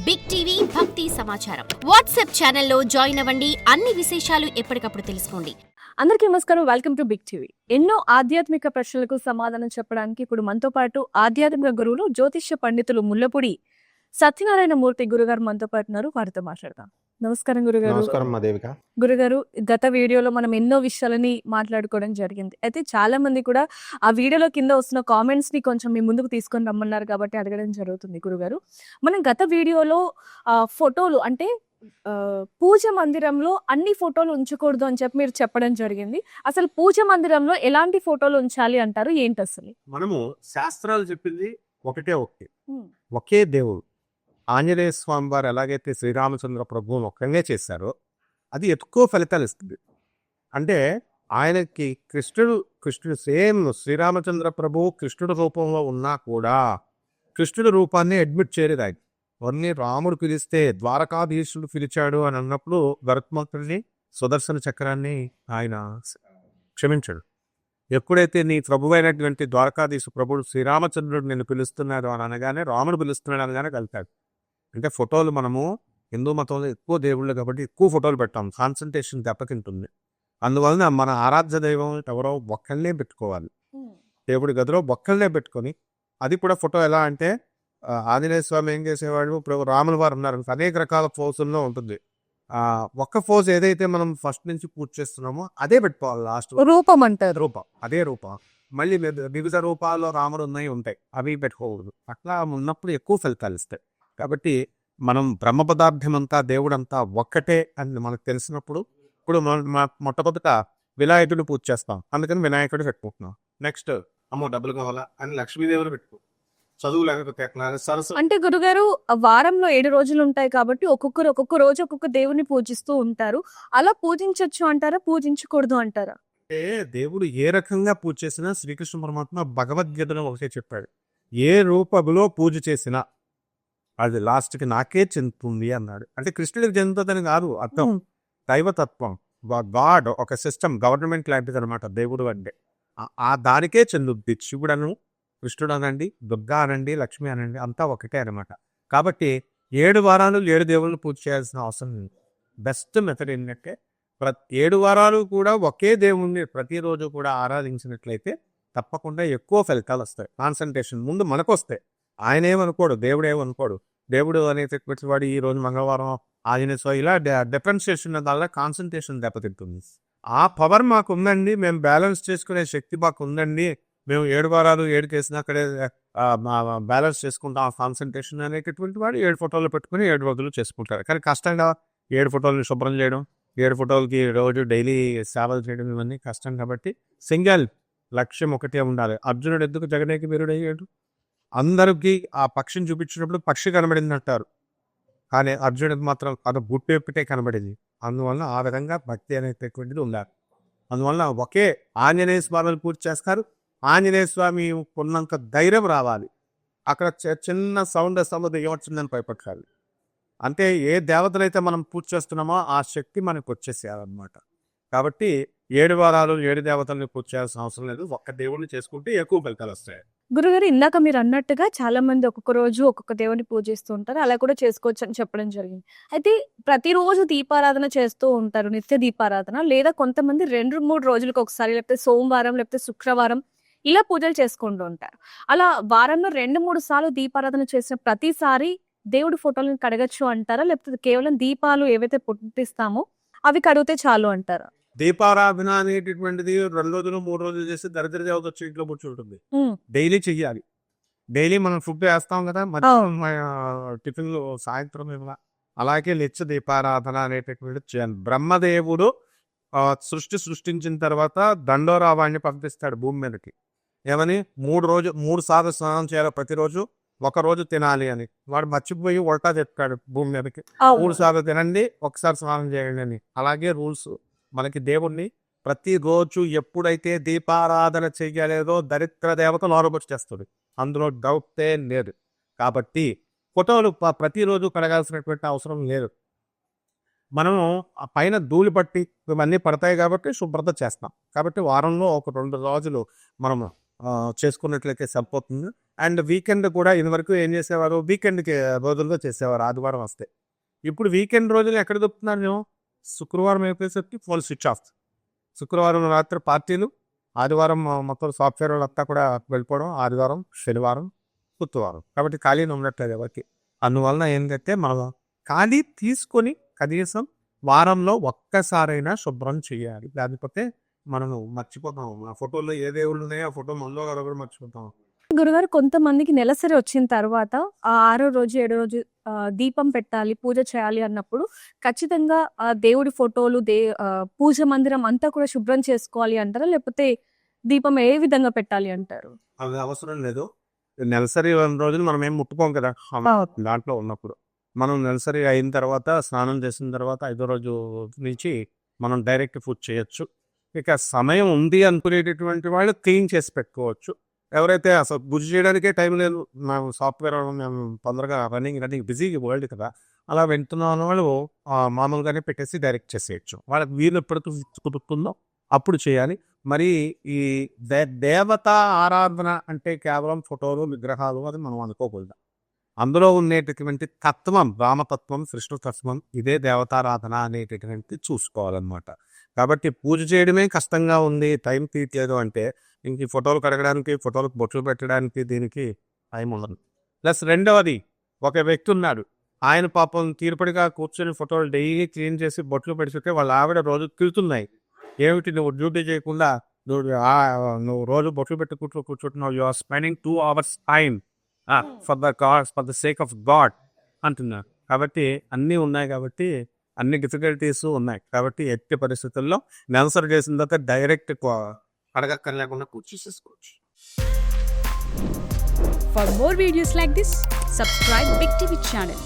Big TV భక్తి సమాచారం WhatsApp ఛానల్లో జాయిన్ అవ్వండి. అన్ని విశేషాలు ఎప్పటికప్పుడు తెలుసుకోండి. అందరికీ నమస్కారం. Welcome to Big TV. ఎన్నో ఆధ్యాత్మిక ప్రశ్నలకు సమాధానం చెప్పడానికి ఇప్పుడు మనతో పాటు ఆధ్యాత్మిక గురువులు జ్యోతిష్య పండితులు ముల్లపూడి సత్యనారాయణ మూర్తి గురుగారు మనతో పాటు ఉన్నారు. వారితో మాట్లాడదాం. నమస్కారం గురుగారు. నమస్కారం మాదేవిక. గురుగారు, గత వీడియోలో మనం ఎన్నో విషయాలని మాట్లాడుకోవడం జరిగింది. అయితే చాలా మంది కూడా ఆ వీడియోలో కింద వస్తున్న కామెంట్స్ ని కొంచెం మీ ముందుకు తీసుకొని రమ్మన్నారు కాబట్టి అడగడం జరుగుతుంది. గురుగారు, మనం గత వీడియోలో ఫోటోలు అంటే పూజ మందిరంలో అన్ని ఫోటోలు ఉంచకూడదు అని చెప్పి మీరు చెప్పడం జరిగింది. అసలు పూజ మందిరంలో ఎలాంటి ఫోటోలు ఉంచాలి అంటారు, ఏంటి అసలు? మనము శాస్త్రాలు చెప్పింది ఒకే దేవుడు. ఆంజనేయ స్వామి వారు ఎలాగైతే శ్రీరామచంద్ర ప్రభువుని ఒక్కనే చేశారో అది ఎక్కువ ఫలితాలు ఇస్తుంది. అంటే ఆయనకి కృష్ణుడు సేమ్ శ్రీరామచంద్ర ప్రభువు కృష్ణుడు రూపంలో ఉన్నా కూడా కృష్ణుడి రూపాన్ని అడ్మిట్ చేయలేదు ఆయన. అవన్నీ రాముడు పిలిస్తే ద్వారకాధీశుడు పిలిచాడు అని అన్నప్పుడు గరుత్మంతుడిని సుదర్శన చక్రాన్ని ఆయన క్షమించాడు. ఎప్పుడైతే నీ ప్రభువైనటువంటి ద్వారకాధీశు ప్రభుడు శ్రీరామచంద్రుడు నిన్ను పిలుస్తున్నాడు అని అనగానే, రాముడు పిలుస్తున్నాడు అనగానే కలిపాడు. అంటే ఫోటోలు మనము హిందూ మతంలో ఎక్కువ దేవుళ్ళు కాబట్టి ఎక్కువ ఫోటోలు పెట్టాం, కాన్సన్ట్రేషన్ దెబ్బతింటుంది. అందువలన మన ఆరాధ్య దైవం ఎవరో ఒక్కళ్ళనే పెట్టుకోవాలి. దేవుడి గదిలో ఒక్కళ్ళనే పెట్టుకొని, అది కూడా ఫోటో ఎలా అంటే ఆంజనేయ స్వామి ఏం చేసేవాడు, ఇప్పుడు రాముల వారు ఉన్నారు, అనేక రకాల పోజుల్లో ఉంటుంది. ఒక్క పోజ్ ఏదైతే మనం ఫస్ట్ నుంచి పూజ చేస్తున్నామో అదే పెట్టుకోవాలి. లాస్ట్ రూపం అంటారు, రూపం అదే రూపం. మళ్ళీ వివిధ రూపాల్లో రాముడు ఉంటాయి, అవి పెట్టుకోకూడదు. అట్లా ఉన్నప్పుడు ఎక్కువ ఫలితాలు ఇస్తాయి. కాబట్టి మనం బ్రహ్మ పదార్థం అంతా దేవుడంతా ఒక్కటే అని మనకు తెలిసినప్పుడు, ఇప్పుడు మొట్టమొదట వినాయకుడిని పూజ చేస్తాం, అందుకని వినాయకుడు పెట్టుకుంటున్నాం. నెక్స్ట్ అమ్మో డబ్బులు కావాలా అని లక్ష్మీదేవిని పెట్టుకో, చదువు లేకపోతే సరస్వతి. అంటే గురుగారు, వారంలో 7 రోజులు ఉంటాయి కాబట్టి ఒక్కొక్కరు ఒక్కొక్క రోజు ఒక్కొక్క దేవుని పూజిస్తూ ఉంటారు. అలా పూజించవచ్చు అంటారా, పూజించకూడదు అంటారా? అంటే దేవుడు ఏ రకంగా పూజ చేసినా శ్రీకృష్ణ పరమాత్మ భగవద్గీతలో ఒకటే చెప్పాడు, ఏ రూపంలో పూజ చేసినా అది లాస్ట్కి నాకే చెందుతుంది అన్నాడు. అంటే కృష్ణుడికి చెందుతుందని కాదు అర్థం, దైవతత్వం, గాడ్ ఒక సిస్టమ్, గవర్నమెంట్ లాంటిది అనమాట దేవుడు అంటే. ఆ దానికే చెందుద్ది. శివుడను, కృష్ణుడు అనండి, దుర్గా అనండి, లక్ష్మి అనండి, అంతా ఒకటే అనమాట. కాబట్టి 7 వారాలు 7 దేవుళ్ళని పూజ చేయాల్సిన అవసరం లేదు. బెస్ట్ మెథడ్ ఏంటంటే 7 వారాలు కూడా ఒకే దేవుణ్ణి ప్రతిరోజు కూడా ఆరాధించినట్లయితే తప్పకుండా ఎక్కువ ఫలితాలు వస్తాయి. కాన్సన్ట్రేషన్ ముందు మనకు వస్తాయి. ఆయన ఏమనుకోడు, దేవుడు ఏమనుకోడు. దేవుడు అనేటటువంటి వాడు ఈ రోజు మంగళవారం ఆంజనేయ స్వామి, ఇలా డిఫరెన్షియేషన్ వల్ల కాన్సన్ట్రేషన్ దెబ్బతింటుంది. ఆ పవర్ మాకు ఉందండి, మేము బ్యాలెన్స్ చేసుకునే శక్తి మాకు ఉందండి, మేము 7 వారాలు 7 కేసినా అక్కడే బ్యాలెన్స్ చేసుకుంటాం ఆ కాన్సన్ట్రేషన్ అనేటటువంటి వాడు 7 ఫోటోలు పెట్టుకుని 7 రోజులు చేసుకుంటారు. కానీ కష్టంగా 7 ఫోటోలను శుభ్రం చేయడం, 7 ఫోటోలకి రోజు డైలీ సేవలు చేయడం, ఇవన్నీ కష్టం. కాబట్టి సింగిల్ లక్ష్యం ఒకటే ఉండాలి. అర్జునుడు ఎందుకు జగదేక వీరుడు అయ్యాడు? అందరికీ ఆ పక్షిని చూపించినప్పుడు పక్షి కనబడింది అంటారు, కానీ అర్జునుడికి మాత్రం అది గుట్టెప్పితే కనబడింది. అందువల్ల ఆ విధంగా భక్తి అనేటటువంటిది ఉండాలి. అందువల్ల ఒకే ఆంజనేయ స్వామిని పూజ చేస్తారు. ఆంజనేయ స్వామి ఉన్నంత ధైర్యం రావాలి. అక్కడ చిన్న సౌండ్ ఏమొచ్చిందని భయపడాలి. అంటే ఏ దేవతలైతే మనం పూజ చేస్తున్నామో ఆ శక్తి మనకు వచ్చేసేయాలన్నమాట. కాబట్టి 7 వారాలు 7 దేవతల్ని పూజ చేయాల్సిన అవసరం లేదు. ఒక్క దేవుడిని చేసుకుంటే ఎక్కువ ఫలితాలు వస్తాయి. గురుగారు, ఇందాక మీరు అన్నట్టుగా చాలా మంది ఒక్కొక్క రోజు ఒక్కొక్క దేవుని పూజిస్తూ ఉంటారు, అలా కూడా చేసుకోవచ్చు అని చెప్పడం జరిగింది. అయితే ప్రతిరోజు దీపారాధన చేస్తూ ఉంటారు, నిత్య దీపారాధన, లేదా కొంతమంది 2-3 రోజులకు ఒకసారి, లేకపోతే సోమవారం లేకపోతే శుక్రవారం ఇలా పూజలు చేసుకుంటూ ఉంటారు. అలా వారంలో 2-3 సార్లు దీపారాధన చేసిన ప్రతిసారి దేవుడి ఫోటోలను కడగచ్చు అంటారా, లేకపోతే కేవలం దీపాలు ఏవైతే పుట్టిస్తామో అవి కడిగితే చాలు అంటారా? దీపారాధన అనేటటువంటిది 2 రోజులు 3 రోజులు చేస్తే దరిద్ర దేవత వచ్చి ఇంట్లో కూర్చుంటుంది. డైలీ చెయ్యాలి. డైలీ మనం ఫుడ్ వేస్తాం కదా, టిఫిన్లు సాయంత్రం అలాగే నిత్య దీపారాధన అనేటటువంటిది చేయాలి. బ్రహ్మదేవుడు సృష్టించిన తర్వాత దండోరావాన్ని పంపిస్తాడు భూమి మీదకి. ఏమని 3 సార్లు స్నానం చేయాలి ప్రతిరోజు, 1 రోజు తినాలి అని. వాడు మర్చిపోయి ఉల్టా చెప్తాడు భూమి మీదకి, 3 సార్లు తినండి, 1 సారి స్నానం చేయండి అని. అలాగే రూల్స్ మనకి దేవుణ్ణి ప్రతిరోజు ఎప్పుడైతే దీపారాధన చెయ్యలేదో దరిద్ర దేవత నోరబొచ్చి చేస్తుంది, అందులో డౌటే లేదు. కాబట్టి ఫోటోలు ప్రతిరోజు కడగాల్సినటువంటి అవసరం లేదు. మనము ఆ పైన ధూళి పట్టి ఇవన్నీ పడతాయి కాబట్టి శుభ్రత చేస్తాం. కాబట్టి వారంలో 1-2 రోజులు మనము చేసుకున్నట్లయితే సరిపోతుంది. అండ్ వీకెండ్ కూడా ఇదివరకు ఏం చేసేవారు, వీకెండ్కి రోజుల్లో చేసేవారు, ఆదివారం వస్తే. ఇప్పుడు వీకెండ్ రోజులు ఎక్కడ దొరుకుతున్నారు మేము? శుక్రవారం అయిపోయేసరికి ఫోన్ స్విచ్ ఆఫ్. శుక్రవారం రాత్రి పార్టీలు, ఆదివారం మొత్తం సాఫ్ట్వేర్ వాళ్ళంతా కూడా వెళ్ళిపోవడం, ఆదివారం, శనివారం, శుక్రవారం. కాబట్టి ఖాళీని ఉండట్లేదు ఎవరికి. అందువలన ఏంటంటే మనం ఖాళీ తీసుకొని కనీసం వారంలో ఒక్కసారైనా శుభ్రం చేయాలి. లేకపోతే మనము మర్చిపోతాం. ఆ ఫోటోల్లో ఏ దేవుళ్ళు ఉన్నాయో ఆ ఫోటో మనలో కూడా మర్చిపోతాం. గురుగారు, కొంతమందికి నెలసరి వచ్చిన తర్వాత ఆ 6వ రోజు 7వ రోజు దీపం పెట్టాలి, పూజ చేయాలి అన్నప్పుడు ఖచ్చితంగా ఆ దేవుడి ఫోటోలు పూజ మందిరం అంతా కూడా శుభ్రం చేసుకోవాలి అంటారా? లేకపోతే దీపం ఏ విధంగా పెట్టాలి అంటారు? అవి అవసరం లేదు. నెలసరి రోజులు మనం ఏం ముట్టుకోం కదా దాంట్లో ఉన్నప్పుడు. మనం నెలసరి అయిన తర్వాత స్నానం చేసిన తర్వాత 5వ రోజు నుంచి మనం డైరెక్ట్ పూజ చేయొచ్చు. ఇక సమయం ఉంది అనుకునేటటువంటి వాళ్ళు క్లీన్ చేసి పెట్టుకోవచ్చు. ఎవరైతే అసలు పూజ చేయడానికే టైం లేదు, మేము సాఫ్ట్వేర్ మేము తొందరగా రన్నింగ్ బిజీ వరల్డ్ కదా, అలా వింటున్న వాళ్ళు మామూలుగానే పెట్టేసి డైరెక్ట్ చేసేయచ్చు. వాళ్ళకి వీలు ఎప్పుడు కుదురుతుందో అప్పుడు చేయాలి. మరి ఈ దేవతా ఆరాధన అంటే కేవలం ఫోటోలు, విగ్రహాలు అది మనం అనుకోకూడదు. అందులో ఉండేటటువంటి తత్వం, రామతత్వం, కృష్ణతత్వం, ఇదే దేవతారాధన అనేటటువంటి చూసుకోవాలన్నమాట. కాబట్టి పూజ చేయడమే కష్టంగా ఉంది, టైం తీయట్లేదు అంటే ఇంక ఈ ఫోటోలు కడగడానికి, ఫోటోలకు బొట్లు పెట్టడానికి దీనికి టైం ఉండదు. ప్లస్ రెండవది, ఒక వ్యక్తి ఉన్నాడు, ఆయన పాపం తీరుపడిగా కూర్చొని ఫోటోలు డైలీ క్లీన్ చేసి బొట్లు పెడుతుంటే వాళ్ళ ఆవిడ రోజు తిరుగుతున్నాయి. ఏమిటి నువ్వు డ్యూటీ చేయకుండా నువ్వు రోజు బొట్లు పెట్టి కూర్చుంటున్నావు, you are spending 2 hours time for the sake of God అంటున్నారు. కాబట్టి అన్నీ ఉన్నాయి, కాబట్టి అన్ని డిఫికల్టీస్ ఉన్నాయి. కాబట్టి ఎట్టి పరిస్థితుల్లో నెలసరి చేసిన తర్వాత direct అడగక్కర్లేకుండా కూర్చేసేసుకోవచ్చు. For more videos like this, subscribe Big TV channel.